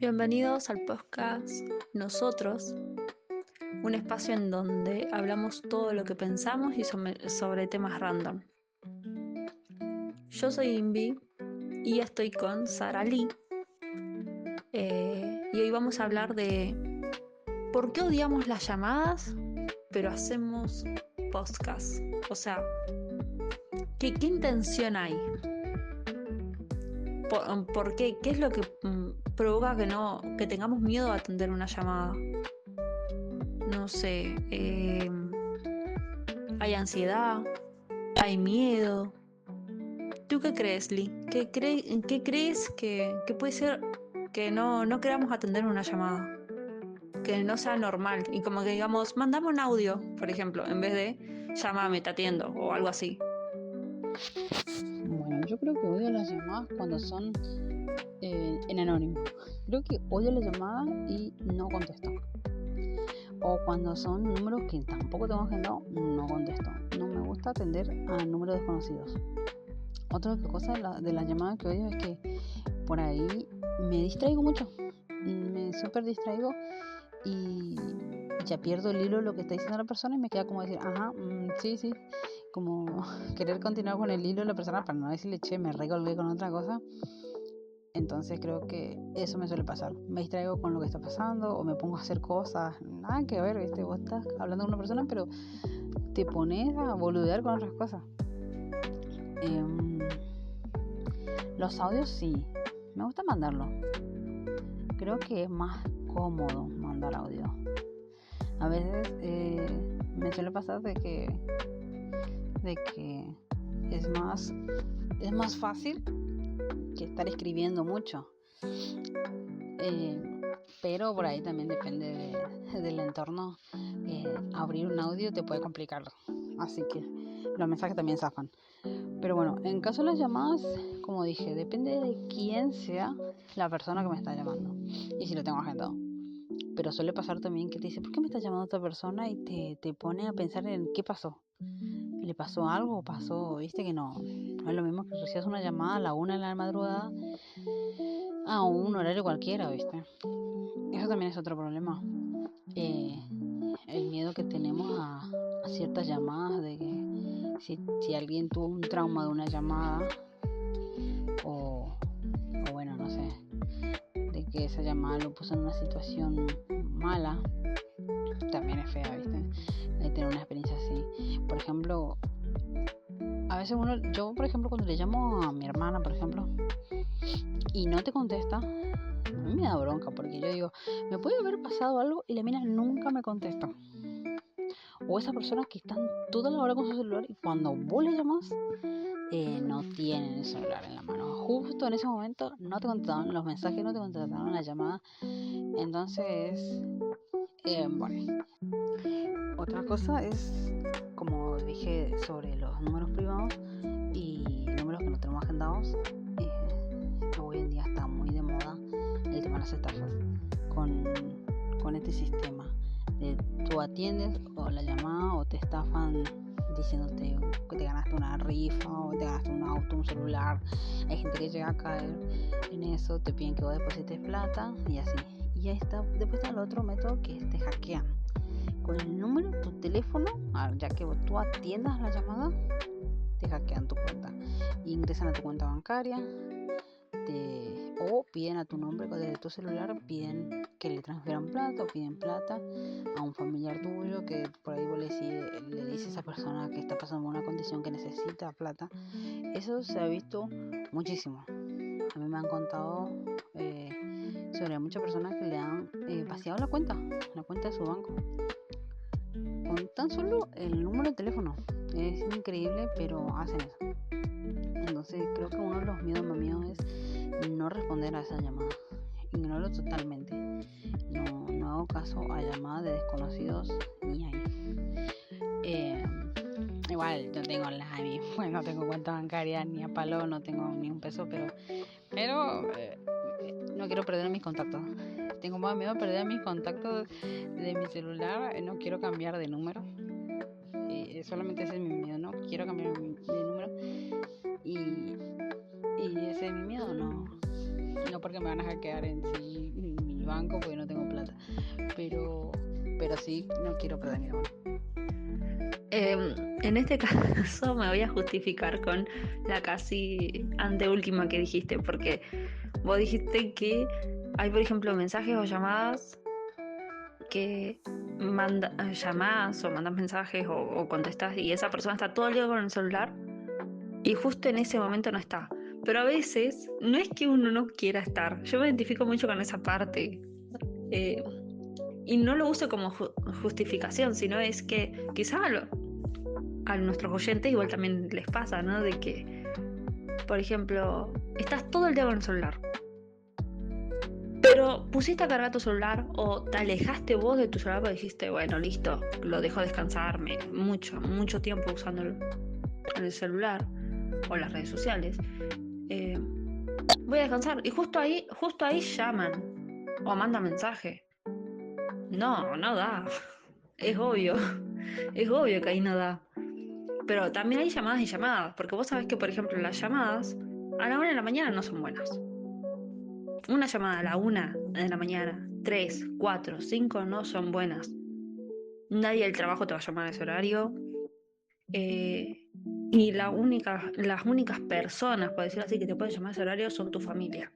Bienvenidos al podcast Nosotros, un espacio en donde hablamos todo lo que pensamos y sobre temas random. Yo soy Invi y estoy con Sara Lee. Y hoy vamos a hablar de por qué odiamos las llamadas, pero hacemos podcast. O sea, ¿qué intención hay? ¿Por qué? ¿Qué es lo que provoca que tengamos miedo a atender una llamada? No sé, hay ansiedad, hay miedo. ¿Tú qué crees, Lee? ¿Qué crees que puede ser que no queramos atender una llamada? Que no sea normal y como que digamos, mandame un audio, por ejemplo, en vez de llámame, te atiendo o algo así. Bueno, yo creo que odio las llamadas cuando son en anónimo. Creo que odio las llamadas y no contesto. O cuando son números que tampoco tengo agendado, no contesto. No me gusta atender a números desconocidos. Otra cosa de las llamadas que odio es que por ahí me distraigo mucho. Me súper distraigo y ya pierdo el hilo de lo que está diciendo la persona y me queda como decir, ajá, sí, como querer continuar con el hilo de la persona para no decirle, che, me recolgué con otra cosa. Entonces creo que eso me suele pasar. Me distraigo con lo que está pasando o me pongo a hacer cosas, nada que ver, ¿viste? Vos estás hablando con una persona pero te pones a boludear con otras cosas. Los audios sí, me gusta mandarlo. Creo que es más cómodo mandar audio. A veces me suele pasar de que es más fácil que estar escribiendo mucho. Pero por ahí también depende del entorno. Abrir un audio te puede complicar, así que los mensajes también zafan. Pero bueno, en caso de las llamadas, como dije, depende de quién sea la persona que me está llamando y si lo tengo agendado. Pero suele pasar también que te dice, ¿por qué me está llamando esta persona? Y te pone a pensar en qué pasó. ¿Le pasó algo? ¿Pasó? Viste que no es lo mismo que recibas una llamada a la 1 de la madrugada a un horario cualquiera, ¿viste? Eso también es otro problema. El miedo que tenemos a ciertas llamadas, de que si alguien tuvo un trauma de una llamada o bueno, no sé, de que esa llamada lo puso en una situación mala, también es fea, ¿viste? Tener una experiencia así. Por ejemplo, a veces yo por ejemplo cuando le llamo a mi hermana, por ejemplo, y no te contesta, a mí me da bronca porque yo digo, me puede haber pasado algo y la mina nunca me contesta. O esas personas que están toda la hora con su celular y cuando vos le llamas no tienen el celular en la mano. Justo en ese momento no te contestaban los mensajes, no te contestaban la llamada. Entonces, bueno. Otra cosa es, como dije, sobre los números privados y números que no tenemos agendados. Hoy en día está muy de moda el tema de las estafas con este sistema de tú atiendes o la llamada o te estafan diciéndote que te ganaste una rifa o te ganaste un auto, un celular. Hay gente que llega a caer en eso, te piden que vos deposites plata y así. Y ahí está, después está el otro método que es te hackean con el número de tu teléfono, ya que tú atiendas la llamada, te hackean tu cuenta, ingresan a tu cuenta bancaria, o piden a tu nombre desde tu celular, piden que le transfieran plata o piden plata a un familiar tuyo que por ahí vos le dices a esa persona que está pasando una condición que necesita plata. Eso se ha visto muchísimo. A mí me han contado sobre muchas personas que le han vaciado la cuenta de su banco con tan solo el número de teléfono. Es increíble, pero hacen eso. Entonces creo que uno de los miedos más míos es no responder a esa llamada. Ignoro totalmente. No hago caso a llamadas de desconocidos ni ahí. Igual yo tengo no tengo cuenta bancaria ni a palo, no tengo ni un peso, pero no quiero perder mis contactos. Tengo más miedo a perder mis contactos de mi celular. No quiero cambiar de número. Solamente ese es mi miedo, no quiero cambiar de número y ese es mi miedo, no no porque me van a hackear en sí mi banco porque no tengo plata, pero sí no quiero perder mi hermano. En este caso me voy a justificar con la casi anteúltima que dijiste, porque vos dijiste que hay, por ejemplo, mensajes o llamadas que llamadas o mandas mensajes o contestas y esa persona está todo el día con el celular y justo en ese momento no está. Pero a veces no es que uno no quiera estar. Yo me identifico mucho con esa parte. Eh, y no lo uso como justificación, sino es que quizás a nuestros oyentes igual también les pasa, ¿no? De que, por ejemplo, estás todo el día con el celular, pero pusiste a cargar tu celular o te alejaste vos de tu celular porque dijiste, bueno, listo, lo dejo descansarme mucho tiempo usando el celular o las redes sociales. Voy a descansar. Y justo ahí llaman o mandan mensaje. No da. Es obvio. Es obvio que ahí no da. Pero también hay llamadas y llamadas, porque vos sabés que, por ejemplo, las llamadas a la 1 de la mañana no son buenas. Una llamada a la 1 de la mañana, 3, 4, 5 no son buenas. Nadie del trabajo te va a llamar a ese horario. Y las únicas personas, por decirlo así, que te pueden llamar a ese horario son tu familia.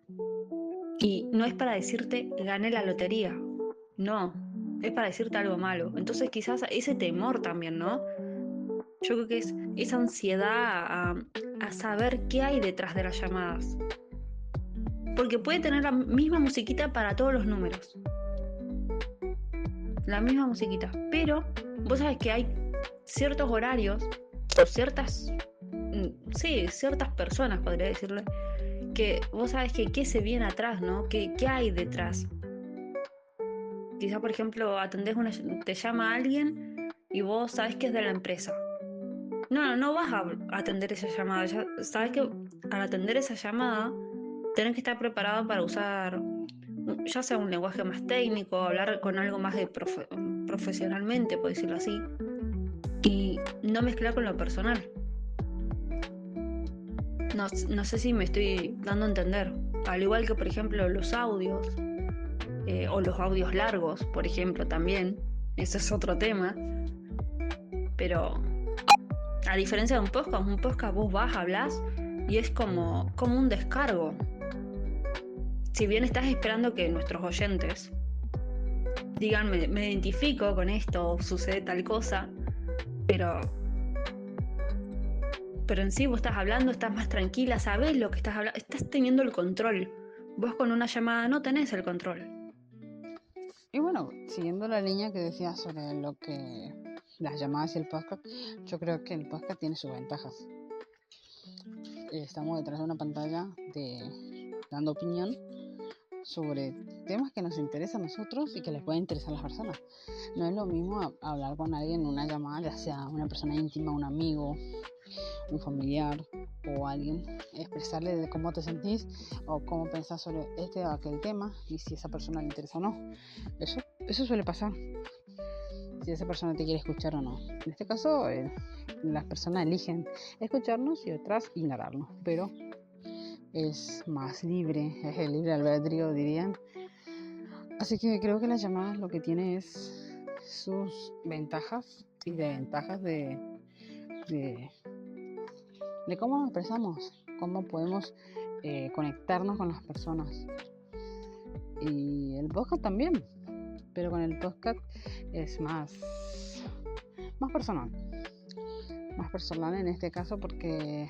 Y no es para decirte gané la lotería. No, es para decirte algo malo. Entonces quizás ese temor también, ¿no? Yo creo que es esa ansiedad a saber qué hay detrás de las llamadas. Porque puede tener la misma musiquita para todos los números. La misma musiquita. Pero vos sabés que hay ciertos horarios o ciertas personas, podría decirle, que vos sabés que qué se viene atrás, ¿no? ¿Qué hay detrás? Quizá, por ejemplo, te llama alguien y vos sabés que es de la empresa. No vas a atender esa llamada. Ya sabes que al atender esa llamada tenés que estar preparado para usar ya sea un lenguaje más técnico, hablar con algo más de profesionalmente, por decirlo así, y no mezclar con lo personal. No sé si me estoy dando a entender. Al igual que, por ejemplo, los audios, o los audios largos, por ejemplo, también. Ese es otro tema. Pero a diferencia de un podcast vos vas, hablas y es como un descargo. Si bien estás esperando que nuestros oyentes digan, me identifico con esto, sucede tal cosa, pero en sí vos estás hablando, estás más tranquila, sabés lo que estás hablando, estás teniendo el control. Vos con una llamada no tenés el control. Y bueno, siguiendo la línea que decías sobre lo que las llamadas y el podcast, yo creo que el podcast tiene sus ventajas. Estamos detrás de una pantalla dando opinión sobre temas que nos interesan a nosotros y que les pueden interesar a las personas. No es lo mismo hablar con alguien en una llamada, ya sea una persona íntima, un amigo, un familiar o alguien, expresarle de cómo te sentís o cómo pensás sobre este o aquel tema y si esa persona le interesa o no. Eso suele pasar, si esa persona te quiere escuchar o no. En este caso, las personas eligen escucharnos y otras ignorarnos, pero es más libre, es el libre albedrío, dirían. Así que creo que las llamadas lo que tiene es sus ventajas y desventajas de cómo nos expresamos, cómo podemos conectarnos con las personas. Y el podcast también, pero con el podcast es más personal. Más personal en este caso porque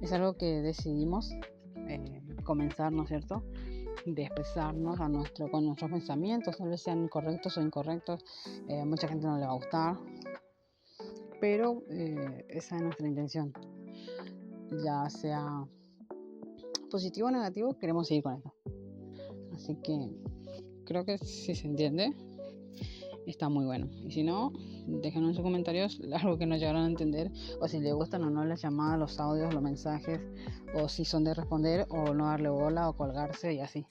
es algo que decidimos comenzar, ¿no es cierto?, de expresarnos con nuestros pensamientos, tal vez sean correctos o incorrectos, a mucha gente no le va a gustar, pero esa es nuestra intención, ya sea positivo o negativo, queremos seguir con esto. Así que creo que si se entiende, está muy bueno. Y si no, déjenos en sus comentarios algo que no llegaron a entender, o si les gustan o no las llamadas, los audios, los mensajes, o si son de responder o no darle bola o colgarse y así.